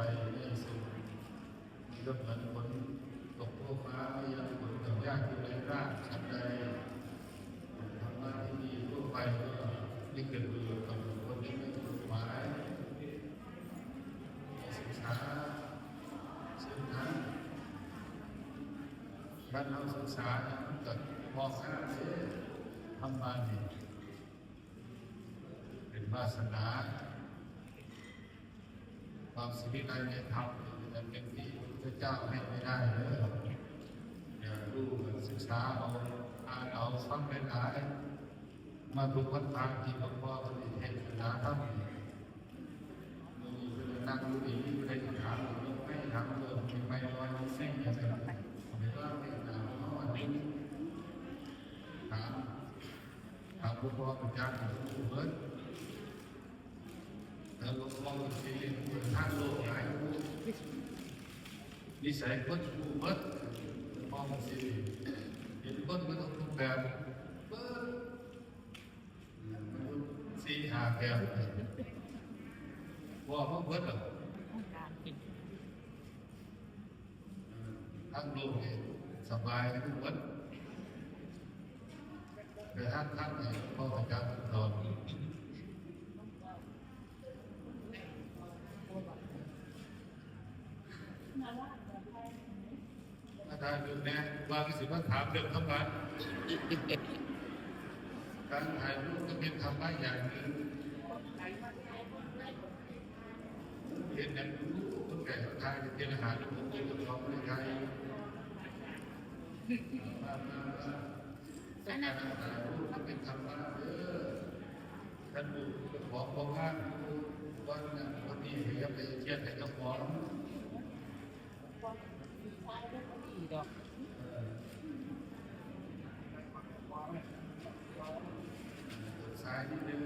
ไม่สูงมีก็เหมือนฝนตกทั่วฟ้าไม่ยังฝนตกยากที่ไรรากฉันใดทำหน้าที่ดีทั่วไปก็นี่เกิดประโยชน์กับคนที่ไม่ถูกหมายศึกษาซึ่งนั้นบ้านเราศึกษากับมองหน้าเสียทำมาดีเป็นวาสนาความสิริไรในธรรมเป็นที่พระเจ้าให้ไม่ได้เลยอย่ารู้ศึกษาเอาอ่านเอาฟังหลายๆมาดูวัดทางที่หลวงพ่อท่านเทศนาทำมีนั่งดูดีไม่ได้ถามไม่ถามเรื่องไม่ลอยไม่เส้นอย่างไรไม่ว่าไม่ถามเพราะวันนี้ถามหลวงพ่อเป็นการของผู้เบิร์ดแล้วหลวงพ่อเป็นท่านโลกหลายนิสัยคนผู้เบิร์ดมองสิเห็นคนก็ต้องรูปแบบเบิร์ดสี่หาแก้วว่าพวกเบิร์ดหรอทั้งโลกสบายทุกวันแต่ท่านเนี่ยพ่อพระเจ้าตอนอาจารย์ดูแน่วางสิว่าถามเรื่องธรรมะการถ่ายรูปก็เป็นธรรมะอย่างหนึ่งเห็นอย่างรู้ต้นแก่ต้นทายเรียนอาหารลูกผมจะทำอะไรใครแต่การถ่ายรูปก็เป็นธรรมะท่านดูบอกว่าวันนั้นวันนี้อย่าไปเทียบกับเจ้าของสายนิดนึง